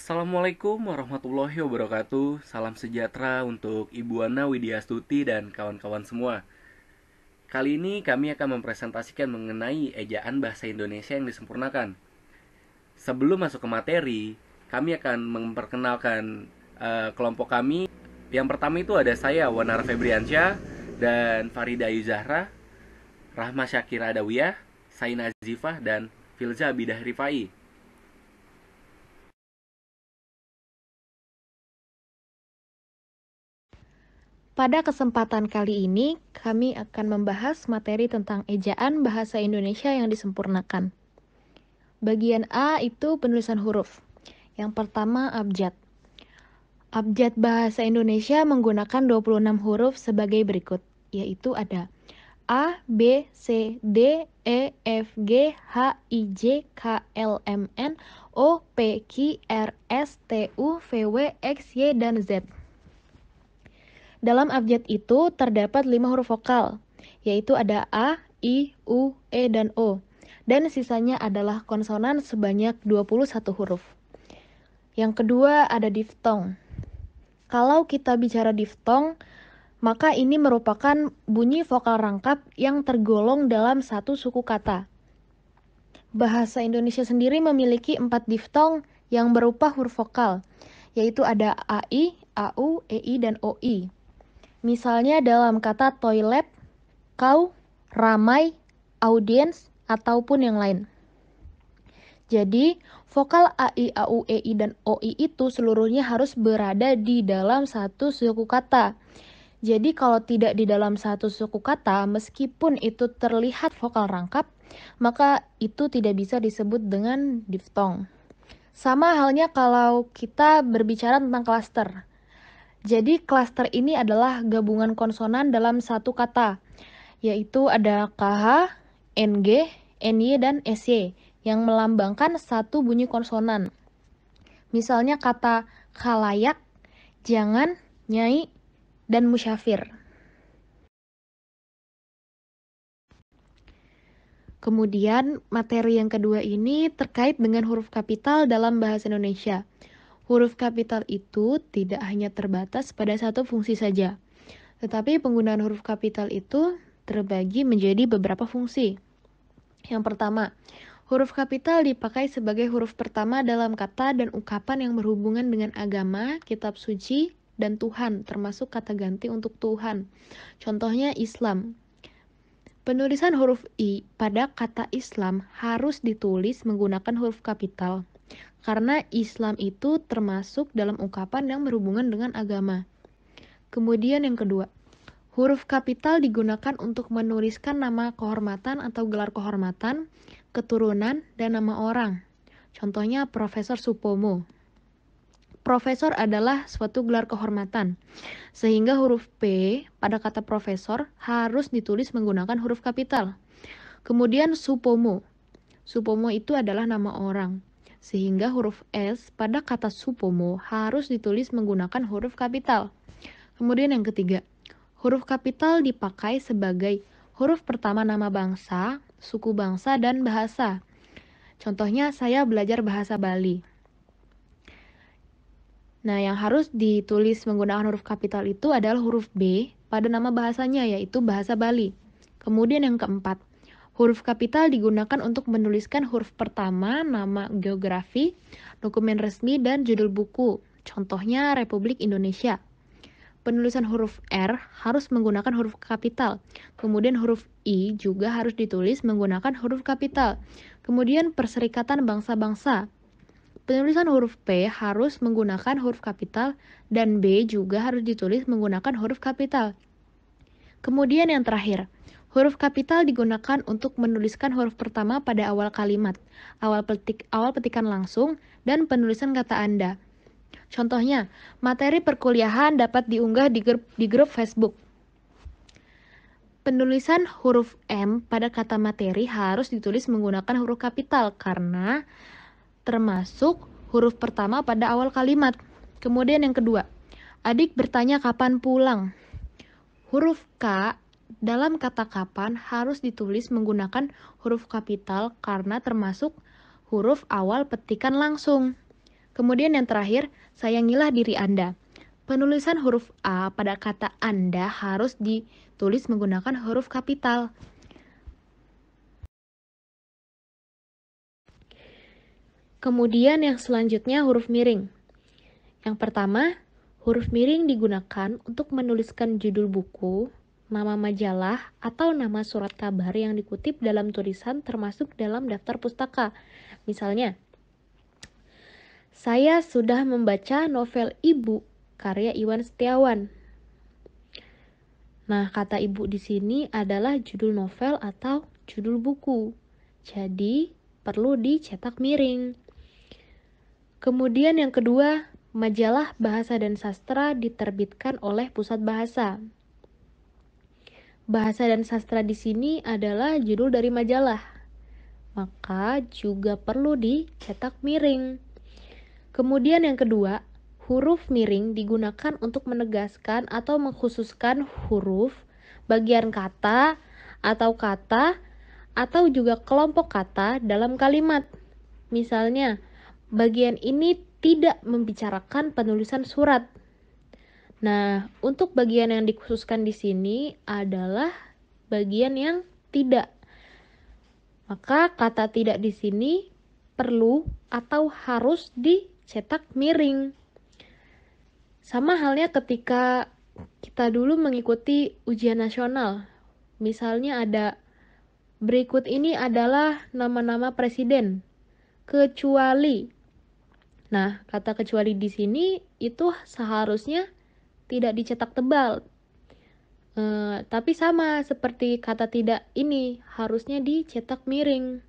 Assalamualaikum warahmatullahi wabarakatuh. Salam sejahtera untuk Ibu Ana Widyastuti dan kawan-kawan semua. Kali ini kami akan mempresentasikan mengenai ejaan bahasa Indonesia yang disempurnakan. Sebelum masuk ke materi, kami akan memperkenalkan kelompok kami. Yang pertama itu ada saya, Wanar Febriansyah, dan Farida Yuzahra, Rahma Syakira Adawiyah, Saina Azifah, dan Filza Bidah Rifai. Pada kesempatan kali ini, kami akan membahas materi tentang ejaan bahasa Indonesia yang disempurnakan. Bagian A itu penulisan huruf. Yang pertama, abjad. Abjad bahasa Indonesia menggunakan 26 huruf sebagai berikut, yaitu ada A, B, C, D, E, F, G, H, I, J, K, L, M, N, O, P, Q, R, S, T, U, V, W, X, Y, dan Z. Dalam abjad itu terdapat 5 huruf vokal, yaitu ada A, I, U, E, dan O. Dan sisanya adalah konsonan sebanyak 21 huruf. Yang kedua ada diftong. Kalau kita bicara diftong, maka ini merupakan bunyi vokal rangkap yang tergolong dalam satu suku kata. Bahasa Indonesia sendiri memiliki 4 diftong yang berupa huruf vokal, yaitu ada AI, AU, EI, dan OI. Misalnya dalam kata toilet, kau, ramai, audiens, ataupun yang lain. Jadi, vokal AI, AU, EI, dan OI itu seluruhnya harus berada di dalam satu suku kata. Jadi, kalau tidak di dalam satu suku kata, meskipun itu terlihat vokal rangkap, maka itu tidak bisa disebut dengan diftong. Sama halnya kalau kita berbicara tentang klaster. Jadi klaster ini adalah gabungan konsonan dalam satu kata, yaitu ada KH, NG, NY, dan SY yang melambangkan satu bunyi konsonan. Misalnya kata khalayak, jangan, nyai, dan musyafir. Kemudian materi yang kedua ini terkait dengan huruf kapital dalam bahasa Indonesia. Huruf kapital itu tidak hanya terbatas pada satu fungsi saja, tetapi penggunaan huruf kapital itu terbagi menjadi beberapa fungsi. Yang pertama, huruf kapital dipakai sebagai huruf pertama dalam kata dan ungkapan yang berhubungan dengan agama, kitab suci, dan Tuhan, termasuk kata ganti untuk Tuhan. Contohnya Islam. Penulisan huruf I pada kata Islam harus ditulis menggunakan huruf kapital, karena Islam itu termasuk dalam ungkapan yang berhubungan dengan agama. Kemudian yang kedua, huruf kapital digunakan untuk menuliskan nama kehormatan atau gelar kehormatan, keturunan, dan nama orang. Contohnya Profesor Supomo. Profesor adalah suatu gelar kehormatan, sehingga huruf P pada kata profesor harus ditulis menggunakan huruf kapital. Kemudian Supomo. Supomo itu adalah nama orang, sehingga huruf S pada kata Supomo harus ditulis menggunakan huruf kapital. Kemudian yang ketiga, huruf kapital dipakai sebagai huruf pertama nama bangsa, suku bangsa, dan bahasa. Contohnya saya belajar bahasa Bali. Nah, yang harus ditulis menggunakan huruf kapital itu adalah huruf B pada nama bahasanya, yaitu bahasa Bali. Kemudian yang keempat, huruf kapital digunakan untuk menuliskan huruf pertama, nama geografi, dokumen resmi, dan judul buku. Contohnya Republik Indonesia. Penulisan huruf R harus menggunakan huruf kapital. Kemudian huruf I juga harus ditulis menggunakan huruf kapital. Kemudian Perserikatan Bangsa-Bangsa. Penulisan huruf P harus menggunakan huruf kapital dan B juga harus ditulis menggunakan huruf kapital. Kemudian yang terakhir, huruf kapital digunakan untuk menuliskan huruf pertama pada awal kalimat, awal petikan langsung, dan penulisan kata Anda. Contohnya, materi perkuliahan dapat diunggah di grup Facebook. Penulisan huruf M pada kata materi harus ditulis menggunakan huruf kapital karena termasuk huruf pertama pada awal kalimat. Kemudian yang kedua, adik bertanya kapan pulang. Huruf K dalam kata kapan harus ditulis menggunakan huruf kapital karena termasuk huruf awal petikan langsung. Kemudian yang terakhir, sayangilah diri Anda. Penulisan huruf A pada kata Anda harus ditulis menggunakan huruf kapital. Kemudian yang selanjutnya huruf miring. Yang pertama, huruf miring digunakan untuk menuliskan judul buku, nama majalah, atau nama surat kabar yang dikutip dalam tulisan termasuk dalam daftar pustaka. Misalnya, saya sudah membaca novel Ibu karya Iwan Setiawan. Nah, kata ibu di sini adalah judul novel atau judul buku. Jadi, perlu dicetak miring. Kemudian yang kedua, majalah Bahasa dan Sastra diterbitkan oleh Pusat Bahasa. Bahasa dan Sastra di sini adalah judul dari majalah. Maka juga perlu dicetak miring. Kemudian yang kedua, huruf miring digunakan untuk menegaskan atau mengkhususkan huruf, bagian kata, atau juga kelompok kata dalam kalimat. Misalnya, bagian ini tidak membicarakan penulisan surat. Nah, untuk bagian yang dikhususkan di sini adalah bagian yang tidak. Maka kata tidak di sini perlu atau harus dicetak miring. Sama halnya ketika kita dulu mengikuti ujian nasional. Misalnya ada berikut ini adalah nama-nama presiden. Kecuali. Nah, kata kecuali di sini itu seharusnya tidak dicetak tebal. Tapi sama seperti kata tidak ini, harusnya dicetak miring.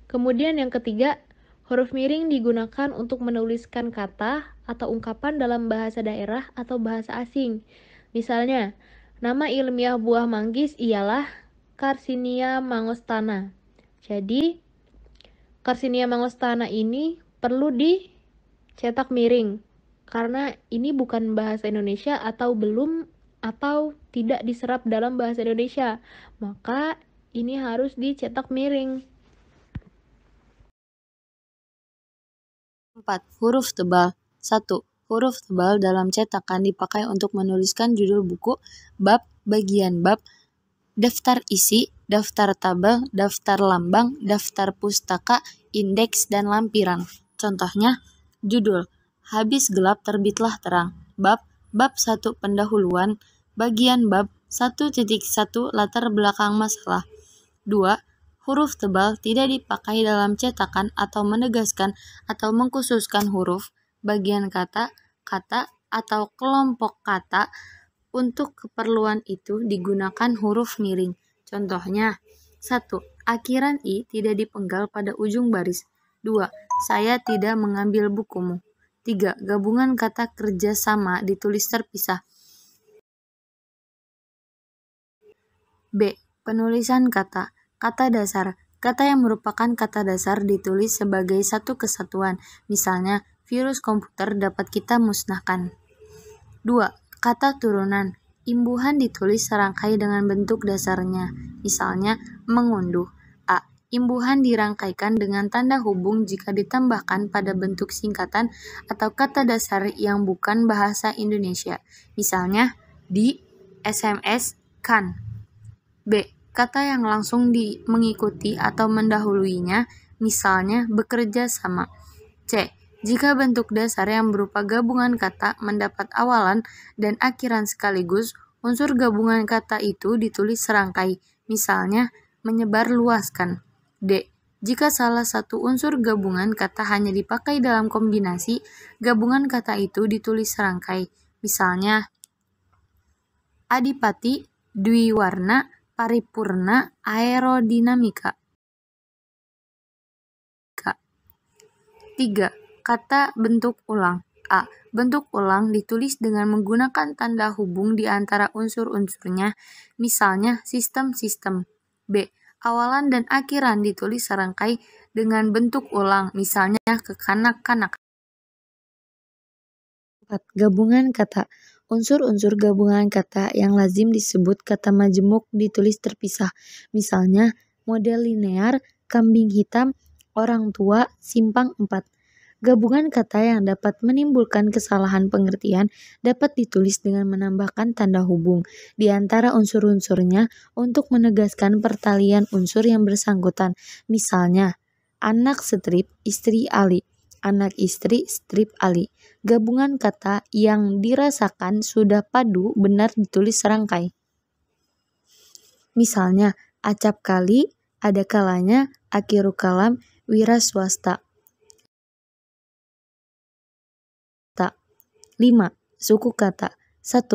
Kemudian yang ketiga, huruf miring digunakan untuk menuliskan kata atau ungkapan dalam bahasa daerah atau bahasa asing. Misalnya, nama ilmiah buah manggis ialah Carcinia mangostana. Jadi, Carcinia mangostana ini perlu dicetak miring karena ini bukan bahasa Indonesia atau tidak diserap dalam bahasa Indonesia. Maka ini harus dicetak miring. 4. Huruf tebal. 1. Huruf tebal dalam cetakan dipakai untuk menuliskan judul buku, bab, bagian bab, daftar isi, daftar tabel, daftar lambang, daftar pustaka, indeks, dan lampiran. Contohnya, judul, habis gelap terbitlah terang, bab 1 pendahuluan, bagian bab 1.1 latar belakang masalah. 2. Huruf tebal tidak dipakai dalam cetakan atau menegaskan atau mengkhususkan huruf, bagian kata, atau kelompok kata. Untuk keperluan itu digunakan huruf miring. Contohnya, 1. Akhiran I tidak dipenggal pada ujung baris. 2. Saya tidak mengambil bukumu. 3. Gabungan kata kerjasama ditulis terpisah. B. Penulisan kata. Kata dasar. Kata yang merupakan kata dasar ditulis sebagai satu kesatuan. Misalnya, virus komputer dapat kita musnahkan. 2. Kata turunan. Imbuhan ditulis serangkai dengan bentuk dasarnya. Misalnya, mengunduh. A. Imbuhan dirangkaikan dengan tanda hubung jika ditambahkan pada bentuk singkatan atau kata dasar yang bukan bahasa Indonesia. Misalnya, di, SMS, kan. B. Kata yang langsung mengikuti atau mendahuluinya. Misalnya, bekerja sama. C. Jika bentuk dasar yang berupa gabungan kata mendapat awalan dan akhiran sekaligus, unsur gabungan kata itu ditulis serangkai, misalnya menyebar luaskan. D. Jika salah satu unsur gabungan kata hanya dipakai dalam kombinasi, gabungan kata itu ditulis serangkai, misalnya adipati, dwiwarna, paripurna, aerodinamika. 3. Kata bentuk ulang. A. Bentuk ulang ditulis dengan menggunakan tanda hubung di antara unsur-unsurnya, misalnya sistem-sistem. B. Awalan dan akhiran ditulis serangkai dengan bentuk ulang, misalnya kekanak-kanak. 4. Gabungan kata. Unsur-unsur gabungan kata yang lazim disebut kata majemuk ditulis terpisah, misalnya model linear, kambing hitam, orang tua, simpang 4. Gabungan kata yang dapat menimbulkan kesalahan pengertian dapat ditulis dengan menambahkan tanda hubung di antara unsur-unsurnya untuk menegaskan pertalian unsur yang bersangkutan. Misalnya, anak strip istri Ali, anak istri strip Ali. Gabungan kata yang dirasakan sudah padu benar ditulis serangkai. Misalnya, acap kali, ada kalanya, akhiru kalam, wira swasta. 5. Suku kata. 1.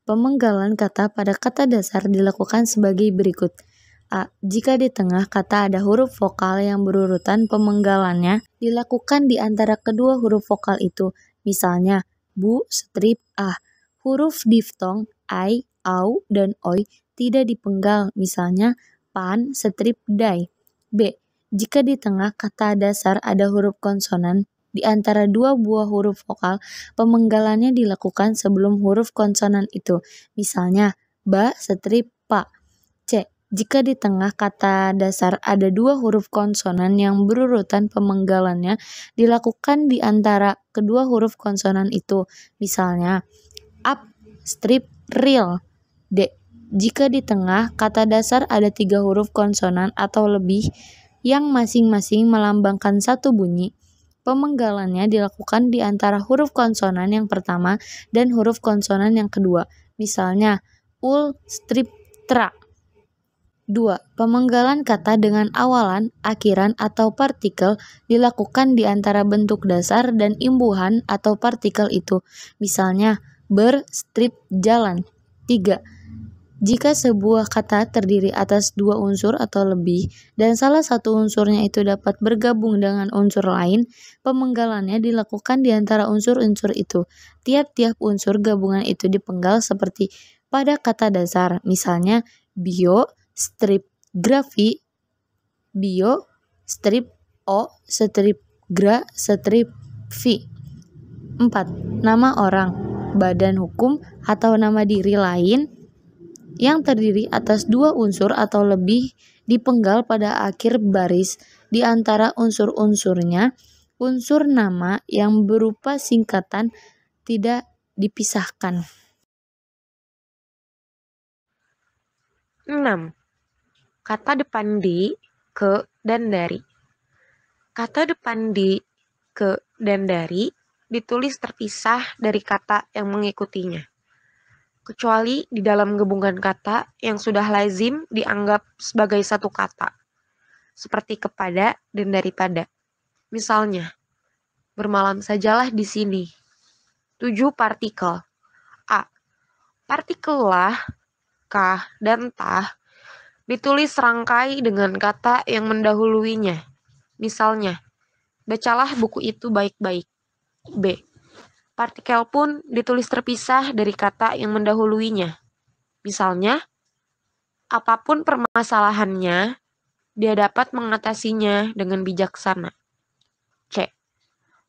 Pemenggalan kata pada kata dasar dilakukan sebagai berikut. A. Jika di tengah kata ada huruf vokal yang berurutan, pemenggalannya dilakukan di antara kedua huruf vokal itu. Misalnya, bu, strip, ah. Huruf diftong, ai, au, dan oi tidak dipenggal. Misalnya, pan, strip, dai. B. Jika di tengah kata dasar ada huruf konsonan, di antara dua buah huruf vokal, pemenggalannya dilakukan sebelum huruf konsonan itu. Misalnya, ba, strip, pa. C. Jika di tengah kata dasar ada dua huruf konsonan yang berurutan, pemenggalannya dilakukan di antara kedua huruf konsonan itu. Misalnya, up, strip, real. D. Jika di tengah kata dasar ada tiga huruf konsonan atau lebih yang masing-masing melambangkan satu bunyi, pemenggalannya dilakukan di antara huruf konsonan yang pertama dan huruf konsonan yang kedua. Misalnya, ul, strip, tra. 2. Pemenggalan kata dengan awalan, akhiran, atau partikel dilakukan di antara bentuk dasar dan imbuhan atau partikel itu. Misalnya, ber, strip, jalan. 3. Jika sebuah kata terdiri atas dua unsur atau lebih, dan salah satu unsurnya itu dapat bergabung dengan unsur lain, pemenggalannya dilakukan di antara unsur-unsur itu. Tiap-tiap unsur gabungan itu dipenggal seperti pada kata dasar, misalnya bio, strip, grafi, bio, strip, o, strip, gra, strip, vi. 4. Nama orang, badan hukum, atau nama diri lain yang terdiri atas dua unsur atau lebih dipenggal pada akhir baris di antara unsur-unsurnya. Unsur nama yang berupa singkatan tidak dipisahkan. 6. Kata depan di, ke, dan dari. Kata depan di, ke, dan dari ditulis terpisah dari kata yang mengikutinya, kecuali di dalam gabungan kata yang sudah lazim dianggap sebagai satu kata, seperti kepada dan daripada. Misalnya, bermalam sajalah di sini. 7 partikel. A. Partikel lah, kah, dan tah ditulis serangkai dengan kata yang mendahuluinya. Misalnya, bacalah buku itu baik-baik. B. Partikel pun ditulis terpisah dari kata yang mendahuluinya. Misalnya, apapun permasalahannya, dia dapat mengatasinya dengan bijaksana. C.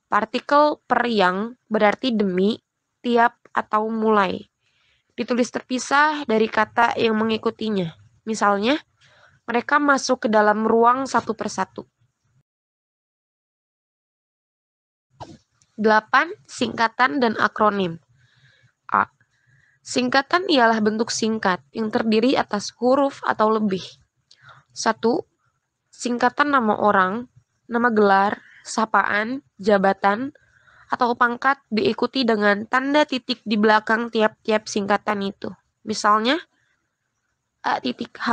Partikel per yang berarti demi, tiap, atau mulai. Ditulis terpisah dari kata yang mengikutinya. Misalnya, mereka masuk ke dalam ruang satu persatu. 8. Singkatan dan akronim. A. Singkatan ialah bentuk singkat yang terdiri atas huruf atau lebih. 1. Singkatan nama orang, nama gelar, sapaan, jabatan, atau pangkat diikuti dengan tanda titik di belakang tiap-tiap singkatan itu. Misalnya, A.H.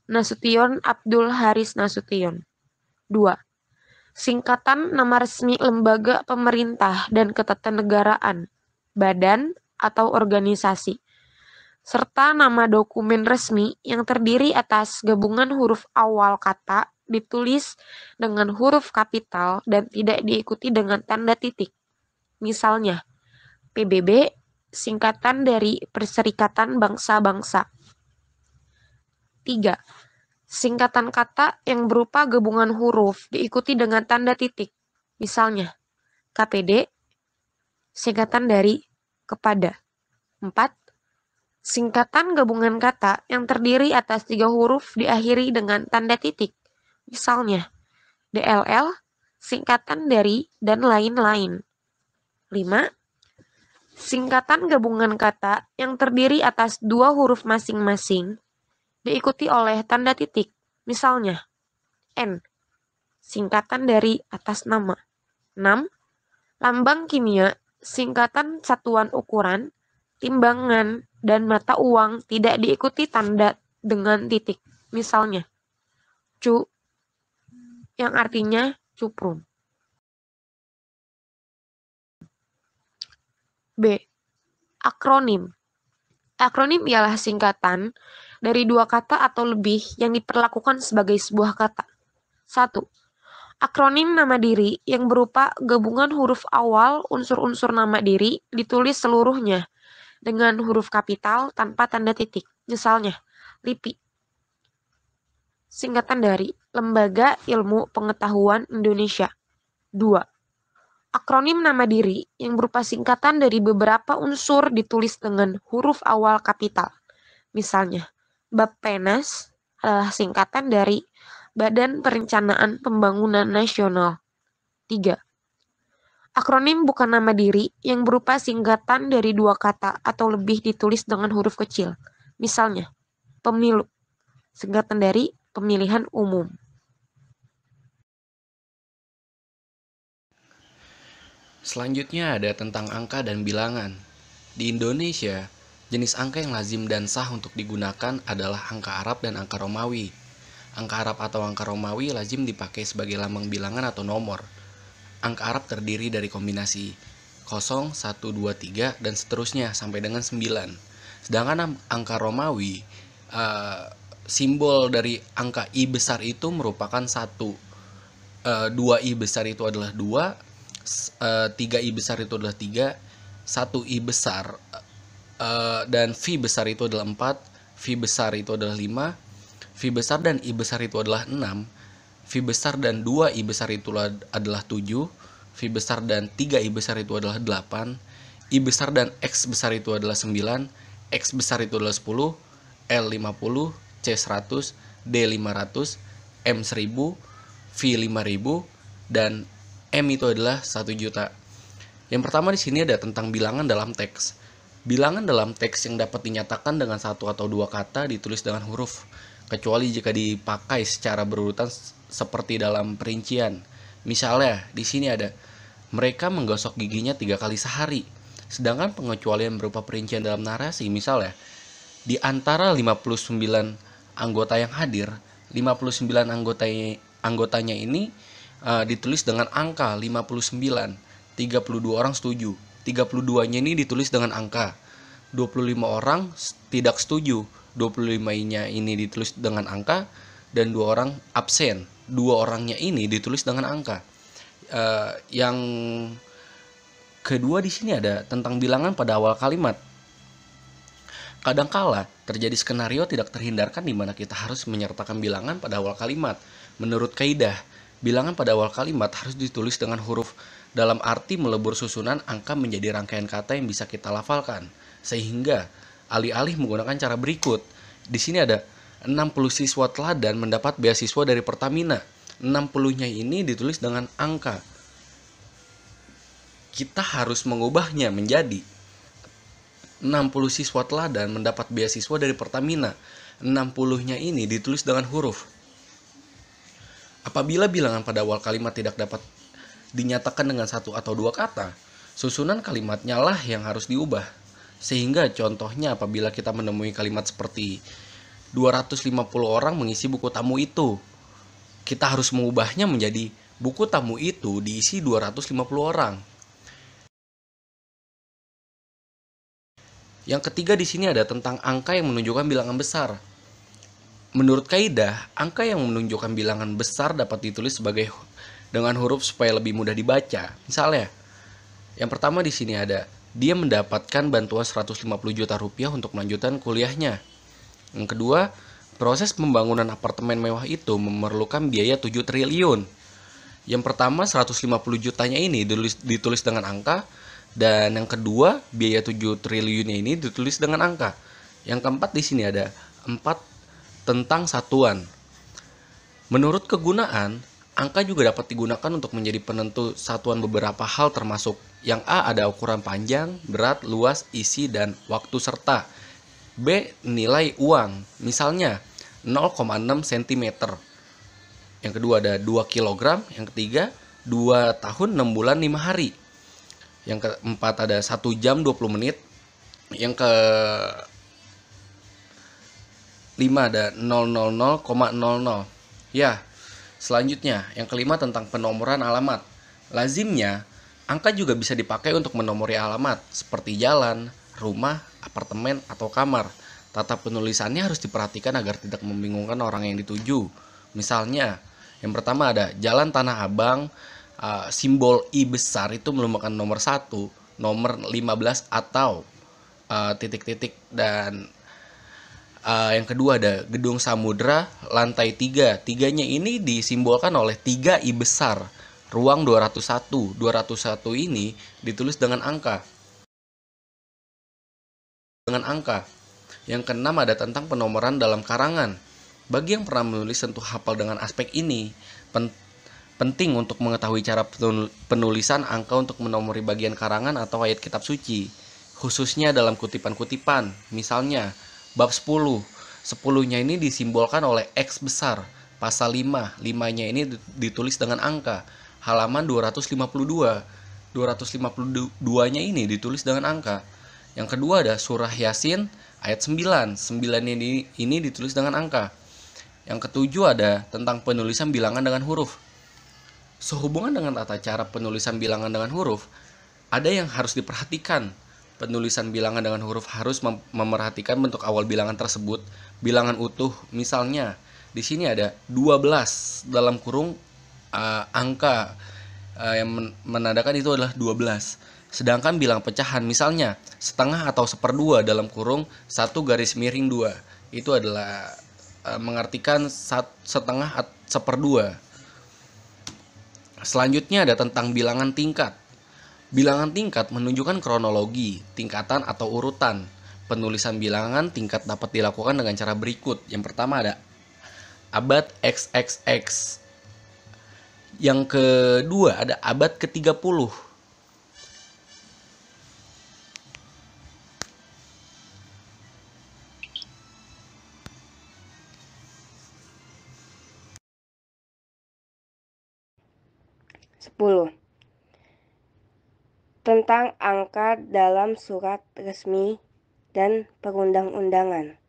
Nasution Abdul Haris Nasution. 2. Singkatan nama resmi lembaga pemerintah dan ketatanegaraan, badan atau organisasi, serta nama dokumen resmi yang terdiri atas gabungan huruf awal kata ditulis dengan huruf kapital dan tidak diikuti dengan tanda titik. Misalnya, PBB, singkatan dari Perserikatan Bangsa-Bangsa. 3. Singkatan kata yang berupa gabungan huruf diikuti dengan tanda titik. Misalnya, KPD, singkatan dari kepada. 4. Singkatan gabungan kata yang terdiri atas 3 huruf diakhiri dengan tanda titik. Misalnya, DLL, singkatan dari, dan lain-lain. 5. Singkatan gabungan kata yang terdiri atas dua huruf masing-masing diikuti oleh tanda titik. Misalnya, N, singkatan dari atas nama. 6. Lambang kimia, singkatan satuan ukuran, timbangan, dan mata uang tidak diikuti tanda dengan titik. Misalnya, Cu, yang artinya cuprum. B. Akronim. Akronim ialah singkatan dari dua kata atau lebih yang diperlakukan sebagai sebuah kata. 1. Akronim nama diri yang berupa gabungan huruf awal unsur-unsur nama diri ditulis seluruhnya dengan huruf kapital tanpa tanda titik. Misalnya, LIPI. Singkatan dari Lembaga Ilmu Pengetahuan Indonesia. 2. Akronim nama diri yang berupa singkatan dari beberapa unsur ditulis dengan huruf awal kapital. Misalnya, Bappenas adalah singkatan dari Badan Perencanaan Pembangunan Nasional. 3. Akronim bukan nama diri yang berupa singkatan dari dua kata atau lebih ditulis dengan huruf kecil. Misalnya, Pemilu, singkatan dari Pemilihan Umum. Selanjutnya ada tentang angka dan bilangan. Di Indonesia, jenis angka yang lazim dan sah untuk digunakan adalah angka Arab dan angka Romawi. Angka Arab atau angka Romawi lazim dipakai sebagai lambang bilangan atau nomor. Angka Arab terdiri dari kombinasi 0, 1, 2, 3, dan seterusnya sampai dengan 9. Sedangkan angka Romawi, simbol dari angka I besar itu merupakan 1. 2I besar itu adalah 2, 3I besar itu adalah 3, 1I besar dan V besar itu adalah 4, V besar itu adalah 5, V besar dan I besar itu adalah 6, V besar dan 2I besar itu adalah 7, V besar dan 3I besar itu adalah 8, I besar dan X besar itu adalah 9, X besar itu adalah 10, L 50, C 100, D 500, M 1000, V 5000, dan M itu adalah 1 juta. Yang pertama di sini ada tentang bilangan dalam teks. Bilangan dalam teks yang dapat dinyatakan dengan satu atau dua kata ditulis dengan huruf, kecuali jika dipakai secara berurutan seperti dalam perincian. Misalnya, di sini ada mereka menggosok giginya 3 kali sehari. Sedangkan pengecualian berupa perincian dalam narasi, misalnya, di antara 59 anggota yang hadir, 59 anggotanya ini ditulis dengan angka 59, 32 orang setuju, 32-nya ini ditulis dengan angka, 25 orang tidak setuju, 25-nya ini ditulis dengan angka, dan 2 orang absen, 2 orangnya ini ditulis dengan angka. Yang kedua di sini ada tentang bilangan pada awal kalimat. Kadangkala terjadi skenario tidak terhindarkan di mana kita harus menyertakan bilangan pada awal kalimat. Menurut kaidah, bilangan pada awal kalimat harus ditulis dengan huruf dalam arti melebur susunan angka menjadi rangkaian kata yang bisa kita lafalkan. Sehingga alih-alih menggunakan cara berikut, di sini ada 60 siswa teladan mendapat beasiswa dari Pertamina. 60-nya ini ditulis dengan angka. Kita harus mengubahnya menjadi 60 siswa teladan mendapat beasiswa dari Pertamina. 60-nya ini ditulis dengan huruf. Apabila bilangan pada awal kalimat tidak dapat dinyatakan dengan satu atau dua kata, susunan kalimatnya lah yang harus diubah. Sehingga contohnya apabila kita menemui kalimat seperti 250 orang mengisi buku tamu itu, kita harus mengubahnya menjadi buku tamu itu diisi 250 orang. Yang ketiga di sini ada tentang angka yang menunjukkan bilangan besar. Menurut kaidah, angka yang menunjukkan bilangan besar dapat ditulis sebagai dengan huruf supaya lebih mudah dibaca. Misalnya, yang pertama di sini ada dia mendapatkan bantuan 150 juta rupiah untuk melanjutkan kuliahnya. Yang kedua, proses pembangunan apartemen mewah itu memerlukan biaya 7 triliun. Yang pertama 150 jutanya ini ditulis dengan angka, dan yang kedua biaya 7 triliunnya ini ditulis dengan angka. Yang keempat di sini ada 4 tentang satuan. Menurut kegunaan, Angka juga dapat digunakan untuk menjadi penentu satuan beberapa hal termasuk yang A ada ukuran panjang, berat, luas, isi, dan waktu serta. B nilai uang, misalnya 0,6 cm. Yang kedua ada 2 kg, yang ketiga 2 tahun 6 bulan 5 hari. Yang keempat ada 1 jam 20 menit. Yang ke 5 ada 000,00. Ya, selanjutnya yang kelima tentang penomoran alamat. Lazimnya, angka juga bisa dipakai untuk menomori alamat seperti jalan, rumah, apartemen, atau kamar. Tata penulisannya harus diperhatikan agar tidak membingungkan orang yang dituju. Misalnya, yang pertama ada Jalan Tanah Abang, simbol I besar itu merupakan nomor 1, nomor 15 atau titik-titik, dan yang kedua ada Gedung Samudra lantai 3. Tiganya ini disimbolkan oleh 3 I besar. Ruang 201. 201 ini ditulis dengan angka. Yang keenam ada tentang penomoran dalam karangan. Bagi yang pernah menulis tentu hafal dengan aspek ini. Penting untuk mengetahui cara penulisan angka untuk menomori bagian karangan atau ayat kitab suci, khususnya dalam kutipan-kutipan. Misalnya, bab 10. 10-nya ini disimbolkan oleh X besar. Pasal 5. 5-nya ini ditulis dengan angka. Halaman 252. 252-nya ini ditulis dengan angka. Yang kedua ada surah Yasin ayat 9. 9 ini ditulis dengan angka. Yang ketujuh ada tentang penulisan bilangan dengan huruf. Sehubungan dengan tata cara penulisan bilangan dengan huruf, ada yang harus diperhatikan. Penulisan bilangan dengan huruf harus memerhatikan bentuk awal bilangan tersebut, bilangan utuh. Misalnya, di sini ada 12 dalam kurung angka yang menandakan itu adalah 12. Sedangkan bilang pecahan, misalnya setengah atau seperdua dalam kurung 1 garis miring 2. Itu adalah mengartikan setengah seperdua. Selanjutnya ada tentang bilangan tingkat. Bilangan tingkat menunjukkan kronologi, tingkatan atau urutan. Penulisan bilangan tingkat dapat dilakukan dengan cara berikut. Yang pertama ada abad XXX. Yang kedua ada abad ke-30. Tentang angka dalam surat resmi dan perundang-undangan.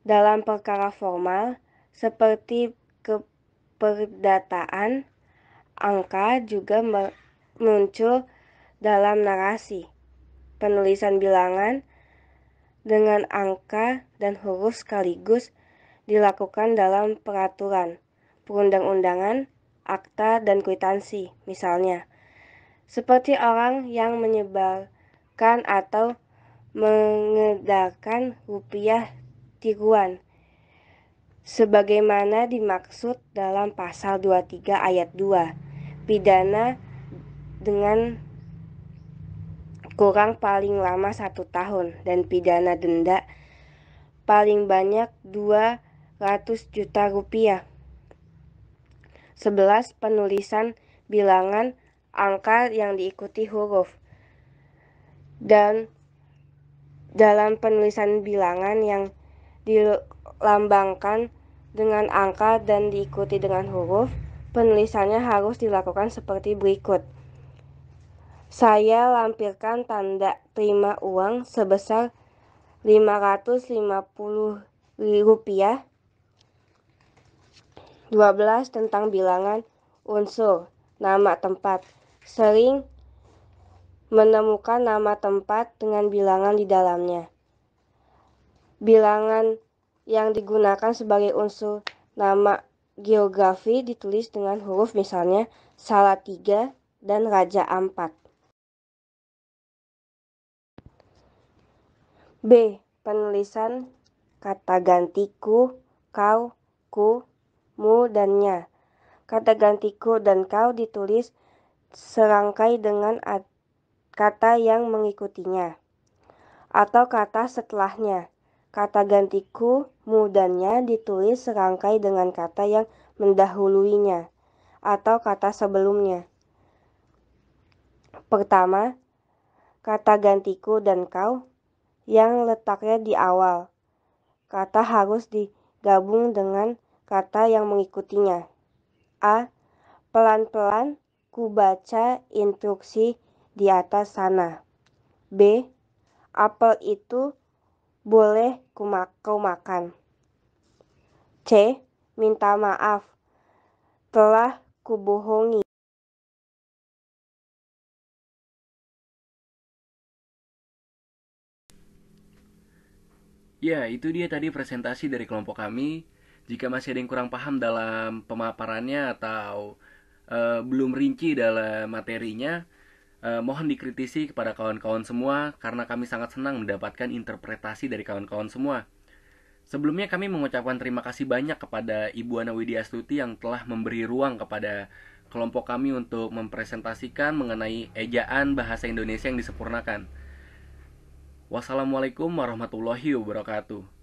Dalam perkara formal seperti keperdataan, angka juga muncul dalam narasi. Penulisan bilangan dengan angka dan huruf sekaligus dilakukan dalam peraturan, perundang-undangan, akta, dan kwitansi, misalnya. Seperti orang yang menyebarkan atau mengedarkan rupiah tiruan, sebagaimana dimaksud dalam pasal 23 ayat 2, pidana dengan kurang paling lama 1 tahun dan pidana denda paling banyak 200 juta rupiah. 11. Penulisan bilangan angka yang diikuti huruf. Dan dalam penulisan bilangan yang dilambangkan dengan angka dan diikuti dengan huruf, penulisannya harus dilakukan seperti berikut. Saya lampirkan tanda terima uang sebesar 550 rupiah. 12. Tentang bilangan unsur, nama tempat. Sering menemukan nama tempat dengan bilangan di dalamnya. Bilangan yang digunakan sebagai unsur nama geografi ditulis dengan huruf, misalnya Salatiga dan Raja Ampat. B. Penulisan kata ganti ku, kau, ku, mu, dan nya. Kata ganti ku dan kau ditulis serangkai dengan kata yang mengikutinya atau kata setelahnya. Kata ganti ku, mu, dan nya ditulis serangkai dengan kata yang mendahuluinya atau kata sebelumnya. Pertama, kata gantiku dan kau yang letaknya di awal. Kata harus digabung dengan kata yang mengikutinya. A. Pelan-pelan ku baca instruksi di atas sana. B. Apel itu boleh kau makan. C. Minta maaf telah kubohongi. Ya, itu dia tadi presentasi dari kelompok kami. Jika masih ada yang kurang paham dalam pemaparannya atau belum rinci dalam materinya, mohon dikritisi kepada kawan-kawan semua karena kami sangat senang mendapatkan interpretasi dari kawan-kawan semua. Sebelumnya kami mengucapkan terima kasih banyak kepada Ibu Ana Widya Astuti yang telah memberi ruang kepada kelompok kami untuk mempresentasikan mengenai ejaan bahasa Indonesia yang disempurnakan. Wassalamualaikum warahmatullahi wabarakatuh.